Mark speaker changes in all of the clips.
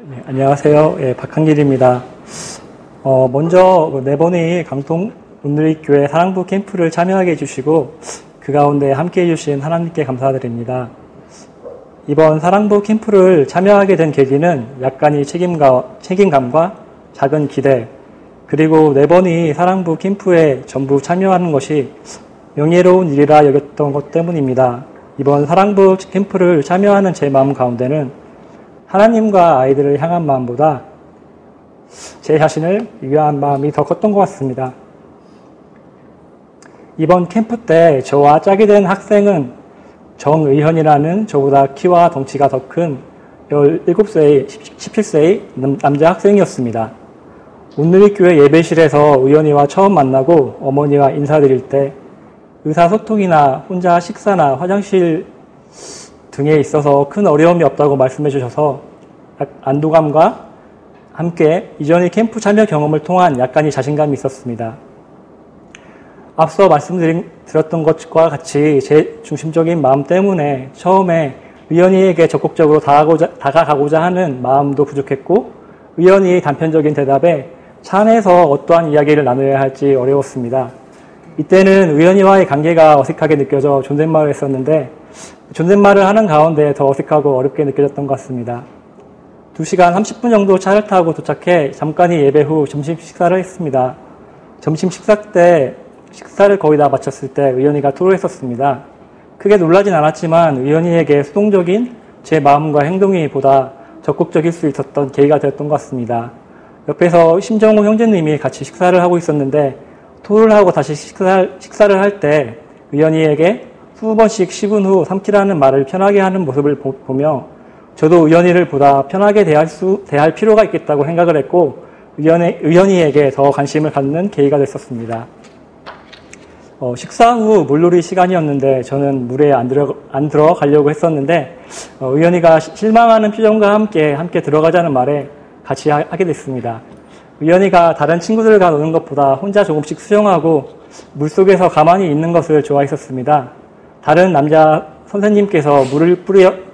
Speaker 1: 네, 안녕하세요. 박한길입니다. 먼저 네번의 강동 온누리교회 사랑부 캠프를 참여하게 해주시고 그 가운데 함께 해주신 하나님께 감사드립니다. 이번 사랑부 캠프를 참여하게 된 계기는 약간의 책임감과 작은 기대, 그리고 네번의 사랑부 캠프에 전부 참여하는 것이 명예로운 일이라 여겼던 것 때문입니다. 이번 사랑부 캠프를 참여하는 제 마음 가운데는 하나님과 아이들을 향한 마음보다 제 자신을 위한 마음이 더 컸던 것 같습니다. 이번 캠프 때 저와 짝이 된 학생은 정의현이라는 저보다 키와 덩치가 더 큰 17세의, 17세의 남자 학생이었습니다. 온누리교회 예배실에서 의현이와 처음 만나고 어머니와 인사드릴 때 의사소통이나 혼자 식사나 화장실 등에 있어서 큰 어려움이 없다고 말씀해 주셔서 안도감과 함께 이전의 캠프 참여 경험을 통한 약간의 자신감이 있었습니다. 앞서 말씀드렸던 것과 같이 제 중심적인 마음 때문에 처음에 의연이에게 적극적으로 다가가고자 하는 마음도 부족했고 의연이의 단편적인 대답에 차 안에서 어떠한 이야기를 나눠야 할지 어려웠습니다. 이때는 의연이와의 관계가 어색하게 느껴져 존댓말을 했었는데 존댓말을 하는 가운데 더 어색하고 어렵게 느껴졌던 것 같습니다. 2시간 30분 정도 차를 타고 도착해 잠깐의 예배 후 점심 식사를 했습니다. 점심 식사 때 식사를 거의 다 마쳤을 때 의연이가 토로했었습니다. 크게 놀라진 않았지만 의연이에게 수동적인 제 마음과 행동이 보다 적극적일 수 있었던 계기가 되었던 것 같습니다. 옆에서 심정호 형제님이 같이 식사를 하고 있었는데 토를 하고 다시 식사를 할 때 의연이에게 20번씩 식은 후 삼키라는 말을 편하게 하는 모습을 보며 저도 의연이를 보다 편하게 대할 필요가 있겠다고 생각을 했고 의연이에게 더 관심을 갖는 계기가 됐었습니다. 식사 후 물놀이 시간이었는데 저는 물에 안 들어가려고 했었는데 의연이가 실망하는 표정과 함께 들어가자는 말에 같이 하게 됐습니다. 의연이가 다른 친구들과 노는 것보다 혼자 조금씩 수영하고 물속에서 가만히 있는 것을 좋아했었습니다. 다른 남자 선생님께서 물을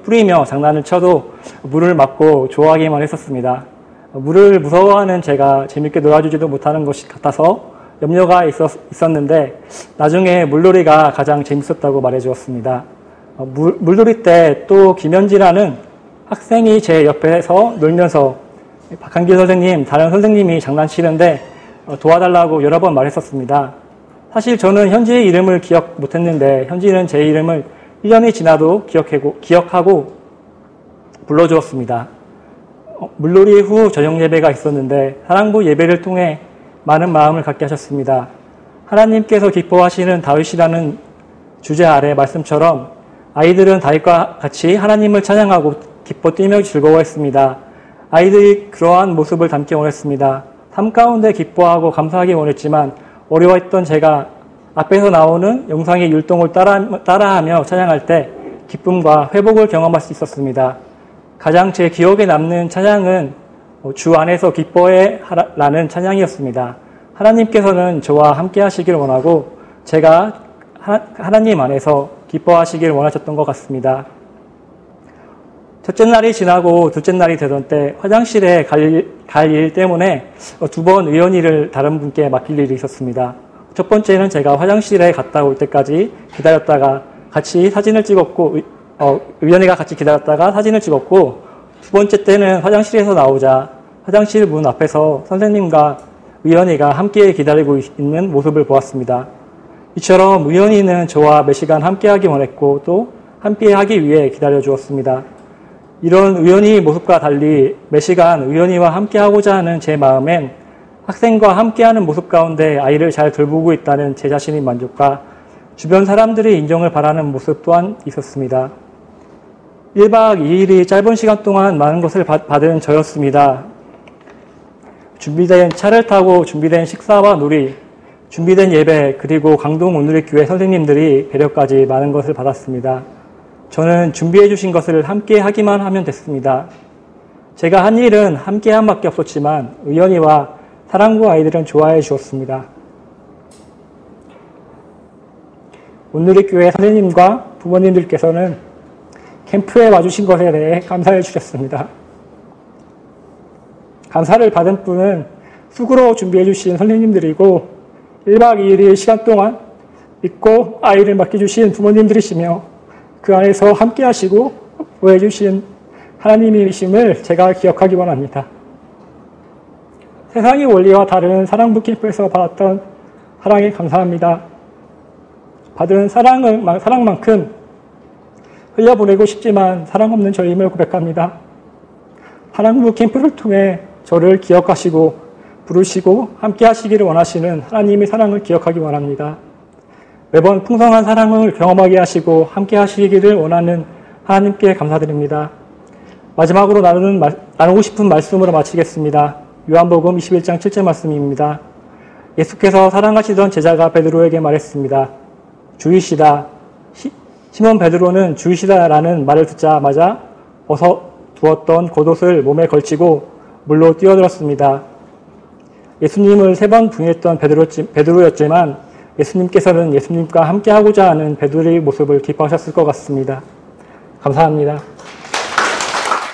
Speaker 1: 뿌리며 장난을 쳐도 물을 맞고 좋아하기만 했었습니다. 물을 무서워하는 제가 재밌게 놀아주지도 못하는 것이 같아서 염려가 있었는데 나중에 물놀이가 가장 재밌었다고 말해주었습니다. 물놀이 때 또 김현지라는 학생이 제 옆에서 놀면서 박한길 선생님, 다른 선생님이 장난치는데 도와달라고 여러 번 말했었습니다. 사실 저는 현지의 이름을 기억 못했는데 현지는 제 이름을 1년이 지나도 기억하고 불러주었습니다. 물놀이 후 저녁 예배가 있었는데 사랑부 예배를 통해 많은 마음을 갖게 하셨습니다. 하나님께서 기뻐하시는 다윗이라는 주제 아래 말씀처럼 아이들은 다윗과 같이 하나님을 찬양하고 기뻐 뛰며 즐거워했습니다. 아이들이 그러한 모습을 담기 원했습니다. 삶 가운데 기뻐하고 감사하기 원했지만 어려워했던 제가 앞에서 나오는 영상의 율동을 따라하며 찬양할 때 기쁨과 회복을 경험할 수 있었습니다. 가장 제 기억에 남는 찬양은 주 안에서 기뻐해 라는 찬양이었습니다. 하나님께서는 저와 함께 하시길 원하고 제가 하나님 안에서 기뻐하시길 원하셨던 것 같습니다. 첫째 날이 지나고 둘째 날이 되던 때 화장실에 갈 일 때문에 2번 의연이를 다른 분께 맡길 일이 있었습니다. 첫 번째는 제가 화장실에 갔다 올 때까지 기다렸다가 같이 사진을 찍었고 의연이가 같이 기다렸다가 사진을 찍었고 두 번째 때는 화장실에서 나오자 화장실 문 앞에서 선생님과 의연이가 함께 기다리고 있는 모습을 보았습니다. 이처럼 의연이는 저와 몇 시간 함께하기 원했고 또 함께하기 위해 기다려주었습니다. 이런 의연이의 모습과 달리 몇 시간 의연이와 함께하고자 하는 제 마음엔 학생과 함께하는 모습 가운데 아이를 잘 돌보고 있다는 제 자신의 만족과 주변 사람들의 인정을 바라는 모습 또한 있었습니다. 1박 2일이 짧은 시간 동안 많은 것을 받은 저였습니다. 준비된 차를 타고 준비된 식사와 놀이, 준비된 예배, 그리고 강동 온누리교회 선생님들이 배려까지 많은 것을 받았습니다. 저는 준비해 주신 것을 함께 하기만 하면 됐습니다. 제가 한 일은 함께 함밖에 없었지만 의연이와 사랑부 아이들은 좋아해 주었습니다. 온누리교회 선생님과 부모님들께서는 캠프에 와주신 것에 대해 감사해 주셨습니다. 감사를 받은 분은 수고로 준비해 주신 선생님들이고 1박 2일의 시간 동안 믿고 아이를 맡겨주신 부모님들이시며 그 안에서 함께 하시고 보호해 주신 하나님이심을 제가 기억하기 원합니다. 세상의 원리와 다른 사랑부 캠프에서 받았던 사랑에 감사합니다. 받은 사랑만큼 흘려보내고 싶지만 사랑 없는 저임을 고백합니다. 사랑부 캠프를 통해 저를 기억하시고 부르시고 함께 하시기를 원하시는 하나님의 사랑을 기억하기 원합니다. 매번 풍성한 사랑을 경험하게 하시고 함께 하시기를 원하는 하나님께 감사드립니다. 마지막으로 나누고 싶은 말씀으로 마치겠습니다. 요한복음 21장 7절 말씀입니다. 예수께서 사랑하시던 제자가 베드로에게 말했습니다. 주이시다. 시몬 베드로는 주이시다라는 말을 듣자마자 벗어 두었던 겉옷을 몸에 걸치고 물로 뛰어들었습니다. 예수님을 3번 부인했던 베드로였지만 예수님께서는 예수님과 함께하고자 하는 베드로의 모습을 기뻐하셨을 것 같습니다. 감사합니다.